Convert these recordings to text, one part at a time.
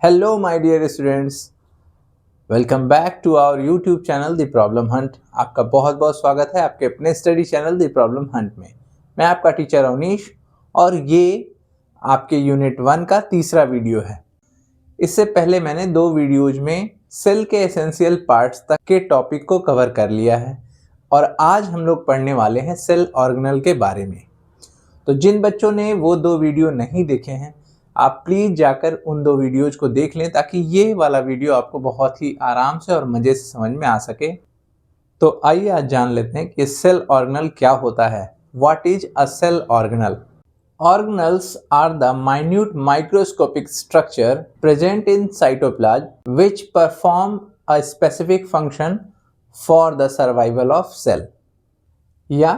Hello, my dear students. Welcome back to our YouTube channel the problem hunt. आपका बहुत बहुत स्वागत है आपके अपने study channel the problem hunt में। मैं आपका टीचर अवनीश और ये आपके यूनिट 1 का तीसरा वीडियो है। इससे पहले मैंने 2 वीडियोज में सेल के एसेंशियल पार्ट्स तक के टॉपिक को कवर कर लिया है और आज हम लोग पढ़ने वाले हैं सेल ऑर्गेनल के बारे में। तो जिन बच्चों ने वो 2 वीडियो नहीं देखे हैं, आप प्लीज़ जाकर उन 2 वीडियोज को देख लें ताकि ये वाला वीडियो आपको बहुत ही आराम से और मज़े से समझ में आ सके। तो आइए आज जान लेते हैं कि सेल ऑर्गेनल क्या होता है। What is a cell organelle? Organelles are the minute microscopic structure present in cytoplasm which perform a specific function for the survival of cell। या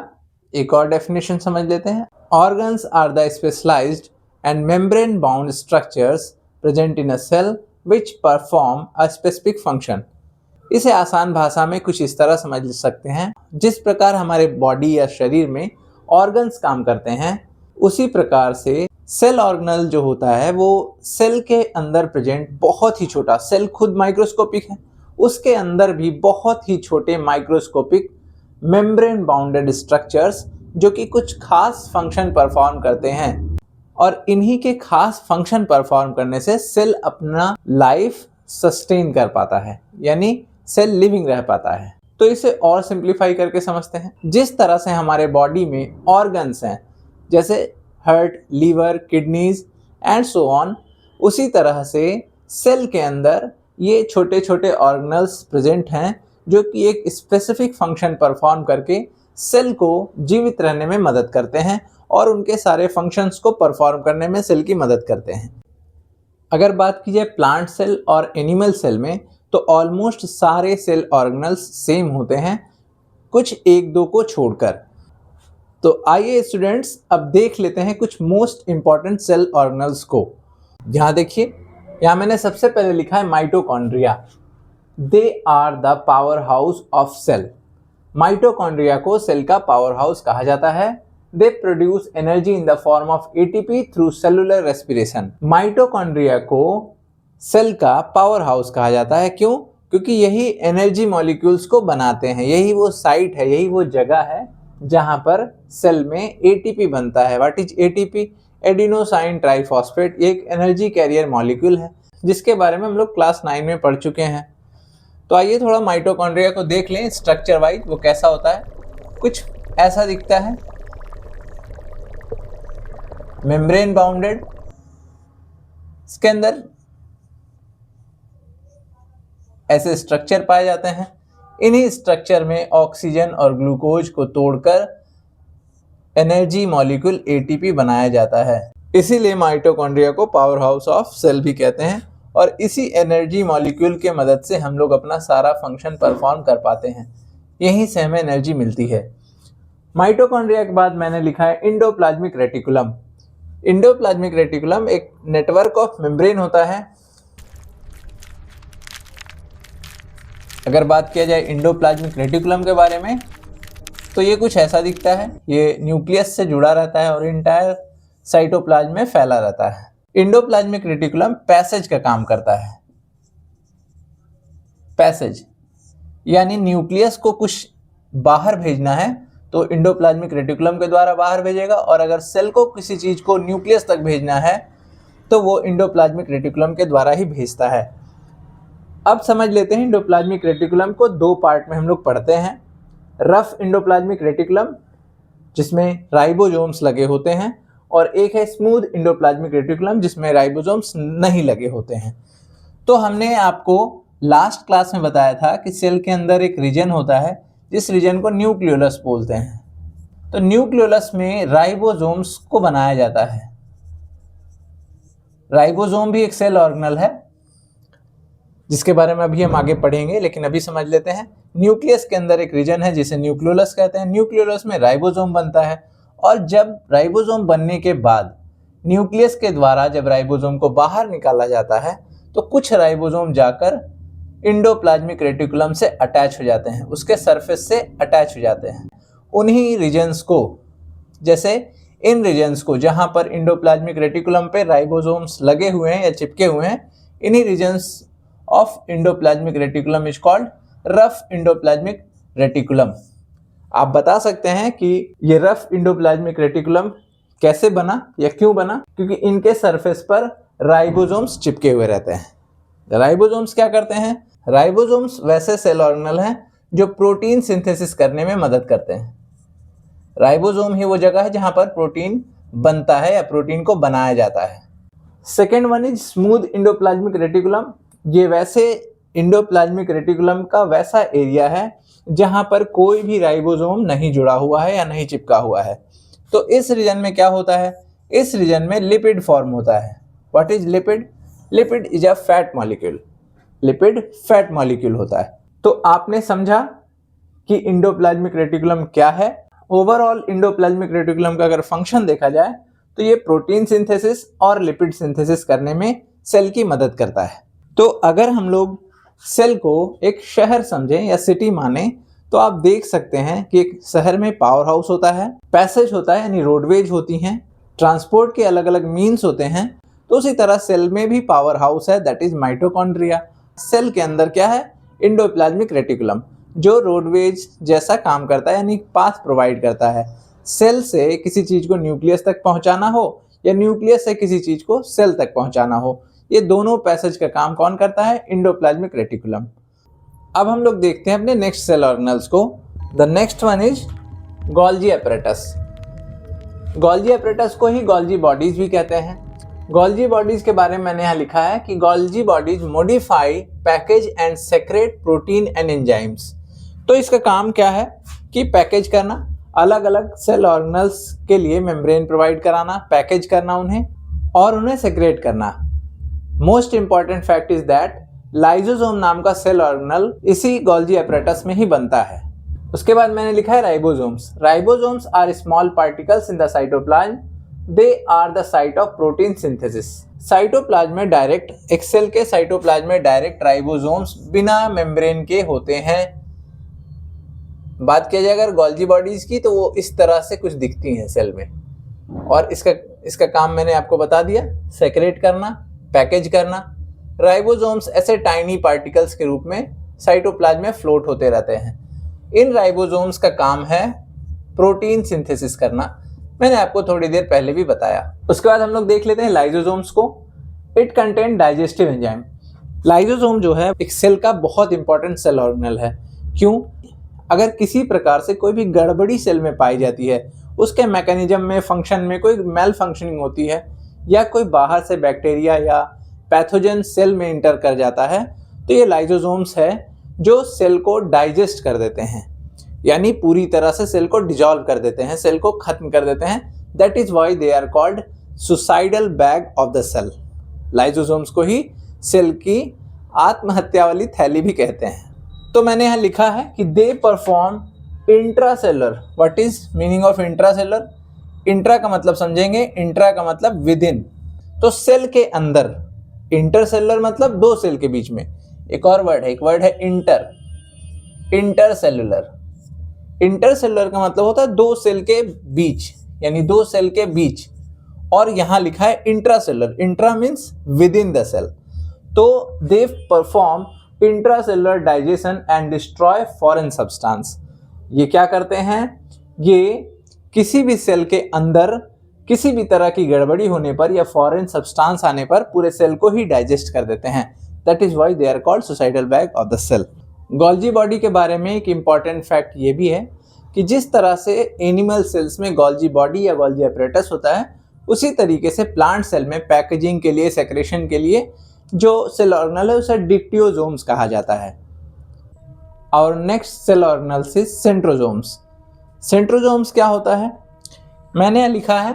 एक और डेफिनेशन समझ लेते हैं। Organs are the specialized and membrane bound structures present in a cell which perform a specific function। इसे आसान भाषा में कुछ इस तरह समझ सकते हैं, जिस प्रकार हमारे बॉडी या शरीर में ऑर्गन्स काम करते हैं उसी प्रकार से सेल ऑर्गेनल जो होता है वो सेल के अंदर प्रेजेंट बहुत ही छोटा, सेल खुद माइक्रोस्कोपिक है, उसके अंदर भी बहुत ही छोटे माइक्रोस्कोपिक मेम्ब्रेन बाउंडेड स्ट्रक्चर्स जो कि कुछ खास फंक्शन परफॉर्म करते हैं और इन्हीं के खास फंक्शन परफॉर्म करने से सेल अपना लाइफ सस्टेन कर पाता है, यानी सेल लिविंग रह पाता है। तो इसे और सिंप्लीफाई करके समझते हैं। जिस तरह से हमारे बॉडी में ऑर्गन्स हैं जैसे heart, liver, kidneys and so on, उसी तरह से सेल के अंदर ये छोटे छोटे ऑर्गेनल्स प्रेजेंट हैं जो कि एक स्पेसिफिक फंक्शन परफॉर्म करके सेल को जीवित रहने में मदद करते हैं और उनके सारे फंक्शंस को परफॉर्म करने में सेल की मदद करते हैं। अगर बात की जाए प्लांट सेल और एनिमल सेल में, तो ऑलमोस्ट सारे सेल ऑर्गेनल्स सेम होते हैं, कुछ एक दो को छोड़कर। तो आइए स्टूडेंट्स अब देख लेते हैं कुछ मोस्ट इंपॉर्टेंट सेल ऑर्गेनल्स को। यहाँ देखिए, यहाँ मैंने सबसे पहले लिखा है mitochondria. They are the powerhouse of cell. Mitochondria को सेल का पावर हाउस कहा जाता है। They produce energy in the form of ATP through cellular respiration. Mitochondria को सेल का पावर हाउस कहा जाता है। क्यों? क्योंकि यही एनर्जी मॉलिक्यूल्स को बनाते हैं, यही वो साइट है, यही वो जगह है जहां पर सेल में एटीपी बनता है। What is ATP? Adenosine triphosphate. ये एक एनर्जी कैरियर मॉलिक्यूल है जिसके बारे में हम लोग क्लास 9 में पढ़ चुके हैं। तो आइए थोड़ा माइटोकॉन्ड्रिया को देख लें स्ट्रक्चर वाइज वो कैसा होता है। कुछ ऐसा दिखता है, मेम्ब्रेन बाउंडेड। इसके अंदर ऐसे स्ट्रक्चर पाए जाते हैं। इन्हीं स्ट्रक्चर में ऑक्सीजन और ग्लूकोज को तोड़कर एनर्जी मॉलिक्यूल एटीपी बनाया जाता है। इसीलिए माइटोकॉन्ड्रिया को पावर हाउस ऑफ सेल भी कहते हैं और इसी एनर्जी मॉलिक्यूल के मदद से हम लोग अपना सारा फंक्शन परफॉर्म कर पाते हैं, यहीं से हमें एनर्जी मिलती है। माइटोकॉन्ड्रिया के बाद मैंने लिखा है इंडोप्लाज्मिक रेटिकुलम। इंडोप्लाज्मिक रेटिकुलम एक नेटवर्क ऑफ मेम्ब्रेन होता है। अगर बात किया जाए इंडोप्लाज्मिक रेटिकुलम के बारे में, तो ये कुछ ऐसा दिखता है। ये न्यूक्लियस से जुड़ा रहता है और इंटायर साइटोप्लाज्म में फैला रहता है। इंडोप्लाज्मिक रेटिकुलम पैसेज का काम करता है। पैसेज यानी न्यूक्लियस को कुछ बाहर भेजना है तो इंडोप्लाज्मिक रेटिकुलम के द्वारा बाहर भेजेगा, और अगर सेल को किसी चीज को न्यूक्लियस तक भेजना है तो वो इंडोप्लाज्मिक रेटिकुलम के द्वारा ही भेजता है। अब समझ लेते हैं इंडोप्लाज्मिक रेटिकुलम को 2 पार्ट में हम लोग पढ़ते हैं। रफ इंडोप्लाज्मिक रेटिकुलम जिसमें राइबोसोम्स लगे होते हैं, और एक है स्मूथ इंडोप्लाज्मिक रेटिकुलम जिसमें राइबोसोम्स नहीं लगे होते हैं। तो हमने आपको लास्ट क्लास में बताया था कि सेल के अंदर एक रीजन होता है जिस रीजन को न्यूक्लियोलस बोलते हैं। तो न्यूक्लियोलस में राइबोसोम्स को बनाया जाता है। राइबोसोम भी एक सेल ऑर्गेनल है जिसके बारे में अभी हम आगे पढ़ेंगे, लेकिन अभी समझ लेते हैं। न्यूक्लियस के अंदर एक रीजन है जिसे न्यूक्लियोलस कहते हैं। न्यूक्लियोलस में राइबोसोम बनता है, और जब राइबोसोम बनने के बाद न्यूक्लियस के द्वारा जब राइबोसोम को बाहर निकाला जाता है तो कुछ राइबोसोम जाकर इंडोप्लाज्मिक रेटिकुलम से अटैच हो जाते हैं, उसके सरफेस से अटैच हो जाते हैं। उन्हीं रीजन्स को, जैसे इन रीजन्स को जहां पर इंडोप्लाज्मिक रेटिकुलम पे राइबोसोम्स लगे हुए हैं या चिपके हुए हैं, इन्हीं regions of endoplasmic reticulum is called rough endoplasmic reticulum. आप बता सकते हैं कि ये रफ इंडोप्लाज्मिक रेटिकुलम कैसे बना या क्यों बना? क्योंकि इनके सरफेस पर राइबोसोम्स चिपके हुए रहते हैं। राइबोसोम्स क्या करते हैं? राइबोसोम्स वैसे सेल ऑर्गेनल हैं जो प्रोटीन सिंथेसिस करने में मदद करते हैं। राइबोसोम ही वो जगह है जहां पर प्रोटीन बनता है या प्रोटीन को बनाया जाता है। Second one is smooth endoplasmic reticulum. ये वैसे इंडोप्लाज्मिक रेटिकुलम का वैसा एरिया है जहां पर कोई भी राइबोसोम नहीं जुड़ा हुआ है या नहीं चिपका हुआ है। तो इस रीजन में क्या होता है? इस रीजन में लिपिड फॉर्म होता है। What is lipid? Lipid is a fat molecule. Lipid fat molecule होता है। तो आपने समझा कि इंडोप्लाज्मिक रेटिकुलम क्या है। ओवरऑल इंडोप्लाज्मिक रेटिकुलम का अगर फंक्शन देखा जाए तो ये प्रोटीन सिंथेसिस और लिपिड सिंथेसिस करने में सेल की मदद करता है। तो अगर हम लोग सेल को एक शहर समझें या सिटी माने तो आप देख सकते हैं कि एक शहर में पावर हाउस होता है, पैसेज होता है यानी रोडवेज होती हैं, ट्रांसपोर्ट के अलग अलग मीन्स होते हैं। तो उसी तरह सेल में भी पावर हाउस है, दैट इज माइटोकॉन्ड्रिया। सेल के अंदर क्या है? इंडोप्लाज्मिक रेटिकुलम, जो रोडवेज जैसा काम करता है यानी पाथ प्रोवाइड करता है। सेल से किसी चीज को न्यूक्लियस तक पहुंचाना हो या न्यूक्लियस से किसी चीज को सेल तक पहुंचाना हो, ये दोनों पैसेज का काम कौन करता है? Endoplasmic reticulum. अब हम लोग देखते हैं अपने नेक्स्ट सेल ऑर्गेनल्स को। The next one is Golgi apparatus. Golgi apparatus को ही गोल्जी बॉडीज भी कहते हैं। गोल्जी बॉडीज के बारे में मैंने यहाँ लिखा है कि Golgi bodies modify, package and secret protein and enzymes. तो इसका काम क्या है कि पैकेज करना, अलग अलग सेल ऑर्गेनल्स के लिए मेम्ब्रेन प्रोवाइड कराना, पैकेज करना उन्हें और उन्हें सेक्रेट करना। Most important fact is that lysosome नाम का सेल ऑर्गेनल इसी गोल्जी एपरेटस में ही बनता है। उसके बाद मैंने लिखा है ribosomes. Ribosomes are small particles in the cytoplasm. They are the site of protein synthesis. Cytoplasm में डायरेक्ट, एक सेल के साइटोप्लाज्म में डायरेक्ट राइबोसोम्स बिना मेम्ब्रेन के होते हैं। बात किया जाए अगर गोल्जी बॉडीज की तो वो इस तरह से कुछ दिखती हैं सेल में, और इसका काम मैंने आपको बता दिया, सेक्रेट करना, पैकेज करना। राइबोसोम्स ऐसे टाइनी पार्टिकल्स के रूप में साइटोप्लाज्म में फ्लोट होते रहते हैं। इन राइबोसोम्स का काम है प्रोटीन सिंथेसिस करना। मैंने आपको थोड़ी देर पहले भी बताया। उसके बाद हम लोग देख लेते हैं लाइसोसोम्स को। It contain digestive enzyme. Lysosome जो है एक सेल का बहुत इंपॉर्टेंट सेल ऑर्गेनल है। क्यों? अगर किसी प्रकार से कोई भी गड़बड़ी सेल में पाई जाती है, उसके मैकेनिज्म में, फंक्शन में कोई मेल फंक्शनिंग होती है, या कोई बाहर से बैक्टीरिया या पैथोजन सेल में इंटर कर जाता है, तो ये लाइसोसोम्स है जो सेल को डाइजेस्ट कर देते हैं, यानी पूरी तरह से सेल को डिजॉल्व कर देते हैं, सेल को खत्म कर देते हैं। That is why they are called suicidal bag of the cell. Lysosomes को ही सेल की आत्महत्या वाली थैली भी कहते हैं। तो मैंने यहाँ लिखा है कि they perform intracellular. What is meaning of intracellular? Intra का मतलब समझेंगे, इंट्रा का मतलब विद इन, तो सेल के अंदर। इंटरसेलर मतलब दो सेल के बीच में। एक और वर्ड है, एक वर्ड है इंटर, इंटरसेलुलर। इंटरसेलुलर का मतलब होता है दो सेल के बीच, यानी दो सेल के बीच, और यहां लिखा है intracellular. Intra means within the cell. तो they perform intracellular digestion and destroy foreign substance. ये क्या करते हैं? ये किसी भी सेल के अंदर किसी भी तरह की गड़बड़ी होने पर या फॉरेन सब्सटेंस आने पर पूरे सेल को ही डाइजेस्ट कर देते हैं। That is why they are called suicidal bag of the cell. Golgi body के बारे में एक इंपॉर्टेंट फैक्ट ये भी है कि जिस तरह से एनिमल सेल्स में गोल्जी बॉडी या गोल्जी एपरेटस होता है, उसी तरीके से प्लांट सेल में पैकेजिंग के लिए, सेक्रेशन के लिए जो सेल ऑर्गेनल है उसे डिक्टियोसोम्स कहा जाता है। और next cell organelles is centrosomes. Centrosomes क्या होता है? मैंने यहाँ लिखा है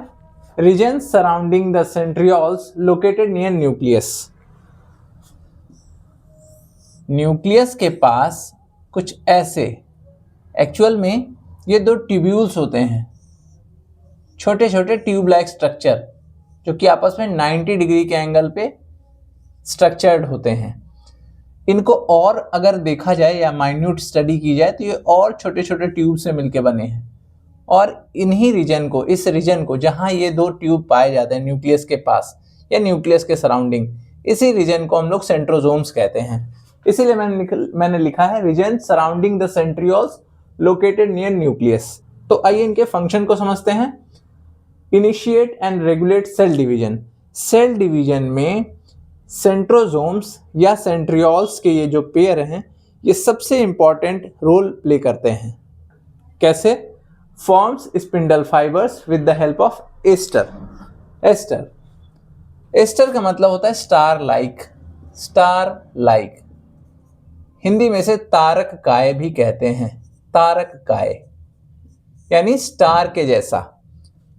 region surrounding the centrioles located near nucleus. Nucleus के पास कुछ ऐसे, एक्चुअल में ये दो ट्यूब्यूल्स होते हैं, छोटे छोटे ट्यूब लाइक स्ट्रक्चर, जो कि आपस में 90 डिग्री के एंगल पे स्ट्रक्चर्ड होते हैं। इनको और अगर देखा जाए या माइन्यूट स्टडी की जाए तो ये और छोटे छोटे ट्यूब से मिलके बने हैं, और इन्हीं रीजन को, इस रीजन को जहां ये दो ट्यूब पाए जाते हैं न्यूक्लियस के पास या न्यूक्लियस के सराउंडिंग, इसी रीजन को हम लोग सेंट्रोसोम्स कहते हैं। इसीलिए मैंने लिखा है region surrounding the centrioles located near nucleus. तो आइए इनके फंक्शन को समझते हैं। Initiate and regulate cell division. Cell division में सेंट्रोसोम्स या सेंट्रियोल्स के ये जो पेयर हैं ये सबसे इंपॉर्टेंट रोल प्ले करते हैं। कैसे? Forms spindle fibres with the help of aster. Aster का मतलब होता है स्टार लाइक। हिंदी में से तारक काय भी कहते हैं, तारक काय यानी स्टार के जैसा।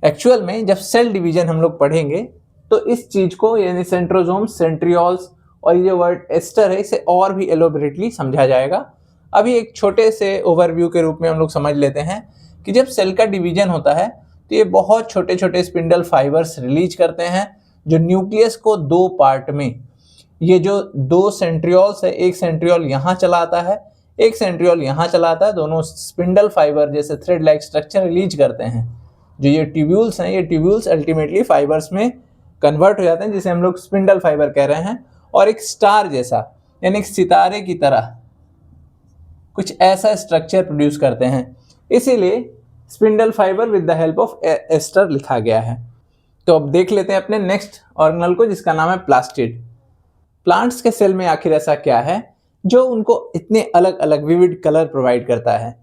एक्चुअल में जब सेल डिवीजन हम लोग पढ़ेंगे तो इस चीज को यानी सेंट्रोसोम्स, सेंट्रियोल्स और ये वर्ड एस्टर है इसे और भी एलोबरेटली समझा जाएगा। अभी एक छोटे से ओवरव्यू के रूप में हम लोग समझ लेते हैं कि जब सेल का डिवीजन होता है तो ये बहुत छोटे छोटे स्पिंडल फाइबर्स रिलीज करते हैं जो न्यूक्लियस को दो पार्ट में, ये जो दो सेंट्रियोल्स है, एक सेंट्रियोल यहाँ चला आता है, एक सेंट्रियोल यहाँ चला आता है, दोनों स्पिंडल फाइबर जैसे थ्रेड लाइक स्ट्रक्चर रिलीज करते हैं। जो ये ट्यूब्यूल्स हैं, ये ट्यूब्यूल्स अल्टीमेटली फाइबर्स में कन्वर्ट हो जाते हैं जिसे हम लोग स्पिंडल फाइबर कह रहे हैं, और एक स्टार जैसा यानी एक सितारे की तरह कुछ ऐसा स्ट्रक्चर प्रोड्यूस करते हैं। इसीलिए spindle fibre with the help of aster लिखा गया है। तो अब देख लेते हैं अपने नेक्स्ट ऑर्गेनल को जिसका नाम है प्लास्टिड। प्लांट्स के सेल में आखिर ऐसा क्या है जो उनको इतने अलग अलग विविड कलर प्रोवाइड करता है?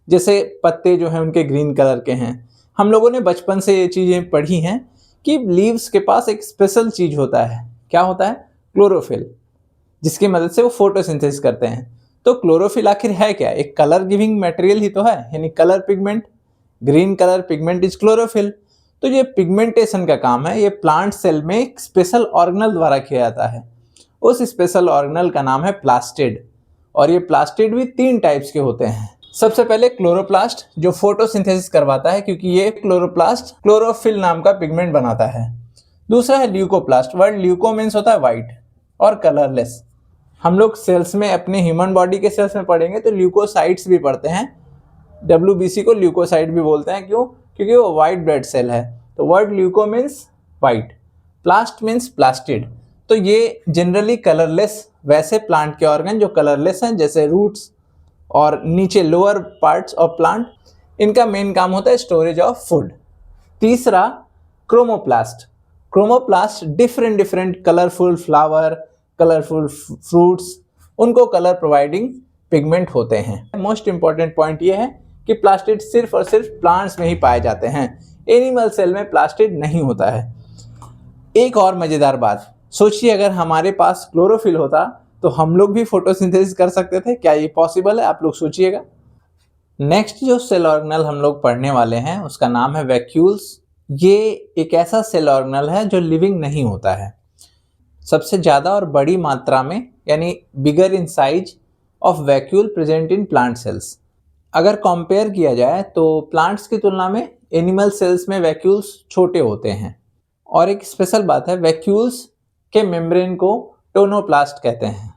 जैसे पत्ते जो हैं उनके ग्रीन कलर के हैं। हम लोगों ने बचपन से ये चीज़ें पढ़ी हैं कि लीव्स के पास एक स्पेशल चीज़ होता है। क्या होता है? क्लोरोफिल, जिसकी मदद से वो फोटोसिंथेसिस करते हैं। तो क्लोरोफिल आखिर है क्या? एक कलर गिविंग मटेरियल ही तो है, यानी colour pigment. Green colour pigment is chlorophyll. तो ये पिगमेंटेशन का काम है, ये प्लांट सेल में एक स्पेशल ऑर्गेनल द्वारा किया जाता है। उस स्पेशल ऑर्गेनल का नाम है प्लास्टिड। और ये प्लास्टिड भी 3 टाइप्स के होते हैं। सबसे पहले क्लोरोप्लास्ट जो फोटोसिंथेसिस करवाता है, क्योंकि ये क्लोरोप्लास्ट क्लोरोफिल नाम का पिगमेंट बनाता है। दूसरा है ल्यूकोप्लास्ट। वर्ड ल्यूको मीन्स होता है वाइट और कलरलेस। हम लोग सेल्स में अपने ह्यूमन बॉडी के सेल्स में पढ़ेंगे तो ल्यूकोसाइट्स भी पढ़ते हैं। WBC को ल्यूकोसाइट भी बोलते हैं। क्यों? क्योंकि वो वाइट ब्लड सेल है। तो word leuco means white, प्लास्ट means plastid. तो ये जनरली कलरलेस वैसे प्लांट के ऑर्गन जो कलरलेस हैं, जैसे रूट्स और नीचे लोअर पार्ट्स ऑफ प्लांट, इनका मेन काम होता है स्टोरेज ऑफ फूड। तीसरा chromoplast. Chromoplast different colourful flower, colourful fruits, उनको कलर प्रोवाइडिंग पिगमेंट होते हैं। मोस्ट इंपॉर्टेंट पॉइंट ये है कि प्लास्टिड सिर्फ और सिर्फ प्लांट्स में ही पाए जाते हैं। एनिमल सेल में प्लास्टिड नहीं होता है। एक और मजेदार बात, सोचिए अगर हमारे पास क्लोरोफिल होता तो हम लोग भी फोटोसिंथेसिस कर सकते थे। क्या ये पॉसिबल है? आप लोग सोचिएगा। नेक्स्ट जो सेल ऑर्गेनल हम लोग पढ़ने वाले हैं उसका नाम है वैक्यूल्स। ये एक ऐसा सेल ऑर्गेनल है जो लिविंग नहीं होता है। सबसे ज़्यादा और बड़ी मात्रा में यानी bigger in size of vacuole present in plant cells. अगर कंपेयर किया जाए तो प्लांट्स की तुलना में एनिमल सेल्स में वैक्यूल्स छोटे होते हैं। और एक स्पेशल बात है, वैक्यूल्स के मेम्ब्रेन को टोनोप्लास्ट कहते हैं।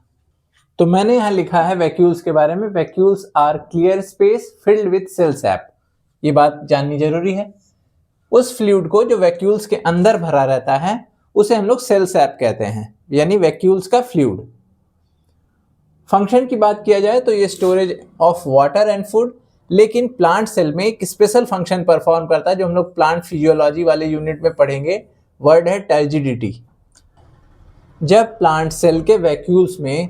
तो मैंने यहाँ लिखा है वैक्यूल्स के बारे में, vacuoles are clear space filled with cell sap. ये बात जाननी जरूरी है। उस फ्लूइड को जो वैक्यूल्स के अंदर भरा रहता है उसे हम लोग सेल सैप कहते हैं, यानी वैक्यूल्स का फ्लूइड। फंक्शन की बात किया जाए तो ये storage of water and food, लेकिन प्लांट सेल में एक स्पेशल फंक्शन परफॉर्म करता है जो हम लोग प्लांट फिजियोलॉजी वाले यूनिट में पढ़ेंगे। वर्ड है टर्जिडिटी। जब प्लांट सेल के वैक्यूल्स में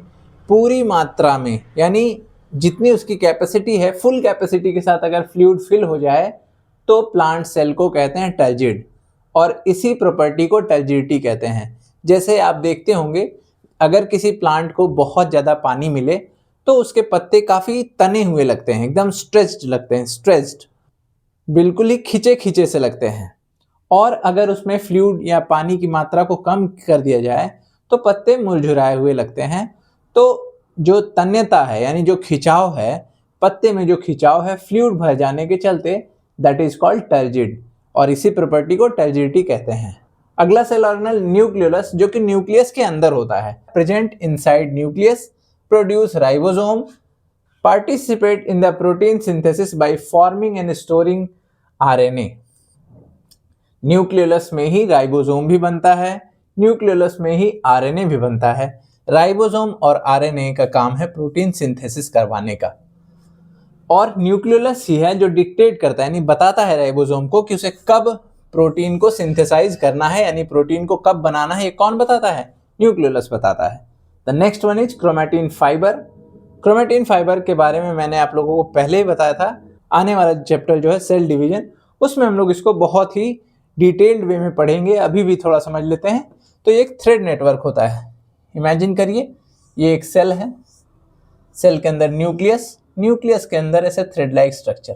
पूरी मात्रा में यानी जितनी उसकी कैपेसिटी है, फुल कैपेसिटी के साथ अगर फ्लूइड फिल हो जाए तो प्लांट सेल को कहते हैं टर्जिड, और इसी प्रॉपर्टी को टर्जिडिटी कहते हैं। जैसे आप देखते होंगे अगर किसी प्लांट को बहुत ज़्यादा पानी मिले तो उसके पत्ते काफ़ी तने हुए लगते हैं, एकदम स्ट्रेच्ड लगते हैं, स्ट्रेच्ड, बिल्कुल ही खिंचे खिंचे से लगते हैं। और अगर उसमें फ्लूइड या पानी की मात्रा को कम कर दिया जाए तो पत्ते मुरझुराए हुए लगते हैं। तो जो तन्यता है यानी जो खिंचाव है, पत्ते में जो खिंचाव है फ्लूइड भर जाने के चलते, दैट इज कॉल्ड टर्जिड, और इसी प्रॉपर्टी को टर्जिडिटी कहते हैं। अगला सेल ऑर्गेनल न्यूक्लियोलस, जो कि न्यूक्लियस के अंदर होता है। Present inside nucleus, produce ribosome, participate in the protein synthesis by forming and storing RNA। Nucleolus में ही राइबोसोम भी बनता है, न्यूक्लियोलस में ही आरएनए भी बनता है। राइबोसोम और आरएनए का काम है प्रोटीन सिंथेसिस करवाने का, और न्यूक्लियोलस ही है जो डिक्टेट करता है, यानी बताता है राइबोसोम को कि उसे कब प्रोटीन को सिंथेसाइज करना है, यानी प्रोटीन को कब बनाना है। ये कौन बताता है? न्यूक्लियोलस बताता है। The next one is chromatin fibre. Chromatin fibre के बारे में मैंने आप लोगों को पहले ही बताया था। आने वाला चैप्टर जो है सेल डिवीजन, उसमें हम लोग इसको बहुत ही डिटेल्ड वे में पढ़ेंगे। अभी भी थोड़ा समझ लेते हैं। तो ये एक थ्रेड नेटवर्क होता है। इमेजिन करिए, ये एक सेल है, सेल के अंदर न्यूक्लियस, न्यूक्लियस के अंदर ऐसे thread like structure.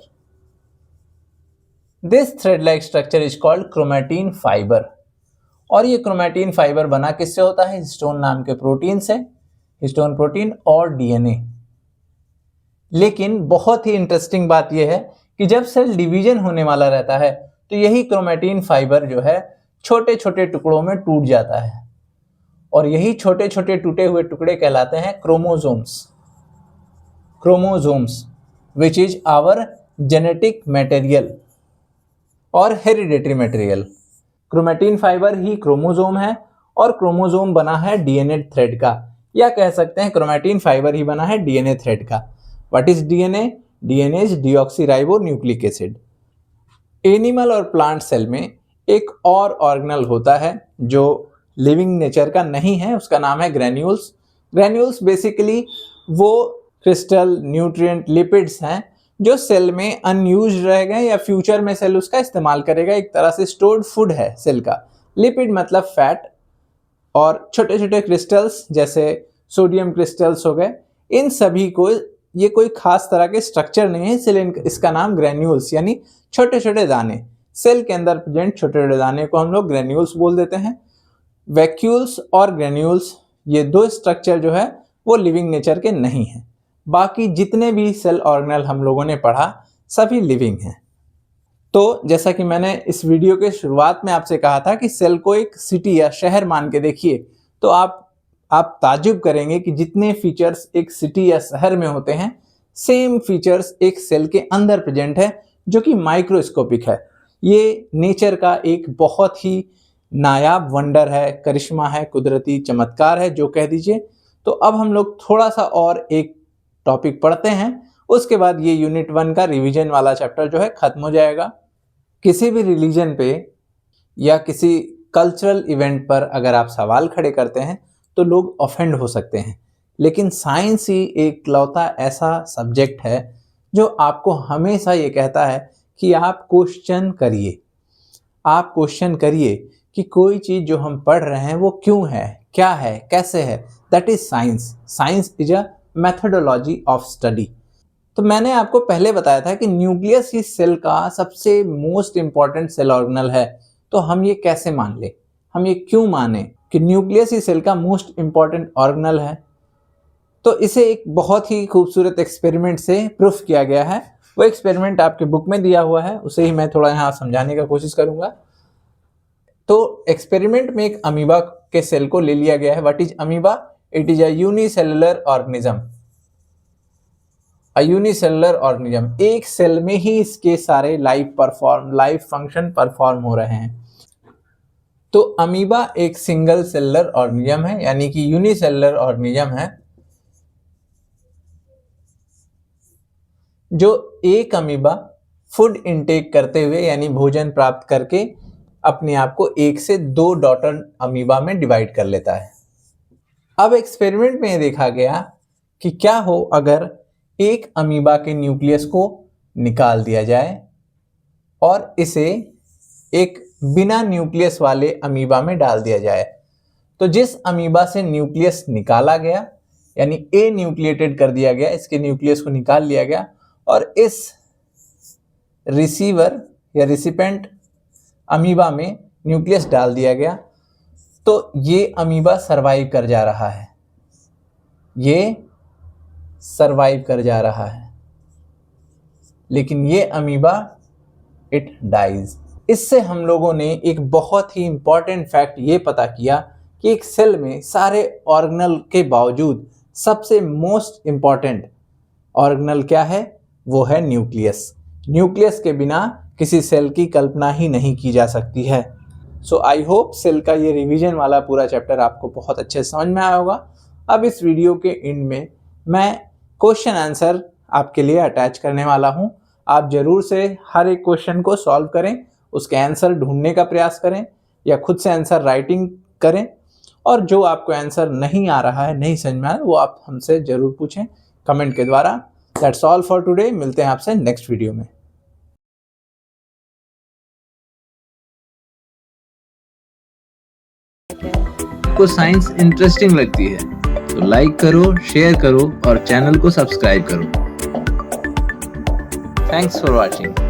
This thread like structure is called chromatin fibre. और ये क्रोमैटिन फाइबर बना किससे होता है? हिस्टोन नाम के प्रोटीन से, हिस्टोन प्रोटीन और डीएनए। लेकिन बहुत ही इंटरेस्टिंग बात यह है कि जब सेल डिवीजन होने वाला रहता है तो यही क्रोमैटिन फाइबर जो है छोटे छोटे टुकड़ों में टूट जाता है, और यही छोटे छोटे टूटे हुए टुकड़े कहलाते हैं chromosomes. Chromosomes which is our genetic material और हेरिडेटरी मटेरियल। क्रोमैटिन फाइबर ही क्रोमोसोम है, और क्रोमोसोम बना है डीएनए थ्रेड का, या कह सकते हैं क्रोमैटिन फाइबर ही बना है डीएनए थ्रेड का। What is DNA? DNA is deoxyribo nucleic acid. Animal और प्लांट सेल में एक और ऑर्गेनल होता है जो लिविंग नेचर का नहीं है, उसका नाम है ग्रेन्यूल्स। ग्रेन्यूल्स बेसिकली वो क्रिस्टल, न्यूट्रिएंट, लिपिड्स हैं जो सेल में अनयूज्ड रह गए या फ्यूचर में सेल उसका इस्तेमाल करेगा। एक तरह से स्टोर्ड फूड है सेल का। लिपिड मतलब फैट, और छोटे छोटे क्रिस्टल्स जैसे सोडियम क्रिस्टल्स हो गए, इन सभी को, ये कोई खास तरह के स्ट्रक्चर नहीं है इसलिए इसका नाम ग्रेन्यूल्स यानी छोटे छोटे दाने, सेल के अंदर प्रेजेंट छोटे छोटे दाने को हम लोग ग्रेन्यूल्स बोल देते हैं। वैक्यूल्स और ग्रेन्यूल्स, ये दो स्ट्रक्चर जो है वो लिविंग नेचर के नहीं है। बाकी जितने भी सेल ऑर्गेनल हम लोगों ने पढ़ा सभी लिविंग हैं। तो जैसा कि मैंने इस वीडियो के शुरुआत में आपसे कहा था कि सेल को एक सिटी या शहर मान के देखिए, तो आप ताज्जुब करेंगे कि जितने फीचर्स एक सिटी या शहर में होते हैं, सेम फीचर्स एक सेल के अंदर प्रेजेंट है, जो कि माइक्रोस्कोपिक है। ये नेचर का एक बहुत ही नायाब वंडर है, करिश्मा है, कुदरती चमत्कार है जो कह दीजिए। तो अब हम लोग थोड़ा सा और एक टॉपिक पढ़ते हैं, उसके बाद ये यूनिट 1 का रिवीजन वाला चैप्टर जो है खत्म हो जाएगा। किसी भी रिलीजन पे या किसी कल्चरल इवेंट पर अगर आप सवाल खड़े करते हैं तो लोग ऑफेंड हो सकते हैं, लेकिन साइंस ही एक लौता ऐसा सब्जेक्ट है जो आपको हमेशा ये कहता है कि आप क्वेश्चन करिए। आप क्वेश्चन करिए कि कोई चीज़ जो हम पढ़ रहे हैं वो क्यों है, क्या है, कैसे है। That is science. Science is a methodology of study. तो मैंने आपको पहले बताया था कि न्यूक्लियस ही सेल का सबसे मोस्ट इंपॉर्टेंट सेल ऑर्गेनल है। तो हम ये कैसे मान ले, हम ये क्यों माने कि न्यूक्लियस ही सेल का मोस्ट इंपॉर्टेंट ऑर्गेनल है? तो इसे एक बहुत ही खूबसूरत एक्सपेरिमेंट से प्रूफ किया गया है। वो एक्सपेरिमेंट आपके बुक में दिया हुआ है, उसे ही मैं थोड़ा यहाँ समझाने का कोशिश करूंगा। तो एक्सपेरिमेंट में एक अमीबा के सेल को ले लिया गया है। What is amoeba? It is a unicellular organism. Unicellular organism, एक सेल में ही इसके सारे लाइफ फंक्शन परफॉर्म हो रहे हैं। तो अमीबा एक सिंगल सेलुलर ऑर्गेनिज्म है, यानी कि यूनिसेलुलर ऑर्गेनिज्म है, जो एक अमीबा फूड इनटेक करते हुए यानी भोजन प्राप्त करके अपने आप को 1 से 2 डॉटर अमीबा में डिवाइड कर लेता है। अब एक्सपेरिमेंट में देखा गया कि क्या हो अगर एक अमीबा के न्यूक्लियस को निकाल दिया जाए और इसे एक बिना न्यूक्लियस वाले अमीबा में डाल दिया जाए। तो जिस अमीबा से न्यूक्लियस निकाला गया, यानी ए न्यूक्लिएटेड कर दिया गया, इसके न्यूक्लियस को निकाल लिया गया और इस रिसीवर या रिसिपेंट अमीबा में न्यूक्लियस डाल दिया गया, तो ये अमीबा सरवाइव कर जा रहा है, ये सरवाइव कर जा रहा है, लेकिन ये अमीबा इट डाइज। इससे हम लोगों ने एक बहुत ही इंपॉर्टेंट फैक्ट ये पता किया कि एक सेल में सारे ऑर्गेनल के बावजूद सबसे मोस्ट इंपॉर्टेंट ऑर्गेनल क्या है? वो है न्यूक्लियस। न्यूक्लियस के बिना किसी सेल की कल्पना ही नहीं की जा सकती है। सो आई होप सेल का ये रिवीजन वाला पूरा चैप्टर आपको बहुत अच्छे से समझ में आया होगा। अब इस वीडियो के एंड में मैं क्वेश्चन आंसर आपके लिए अटैच करने वाला हूं। आप जरूर से हर एक क्वेश्चन को सॉल्व करें, उसके आंसर ढूंढने का प्रयास करें या खुद से आंसर राइटिंग करें, और जो आपको आंसर नहीं आ रहा है, नहीं समझ में आ रहा है, वो आप हमसे जरूर पूछें कमेंट के द्वारा। That's all for today. मिलते हैं आपसे नेक्स्ट वीडियो में। आपको साइंस इंटरेस्टिंग लगती है तो लाइक करो, शेयर करो और चैनल को सब्सक्राइब करो। Thanks for watching.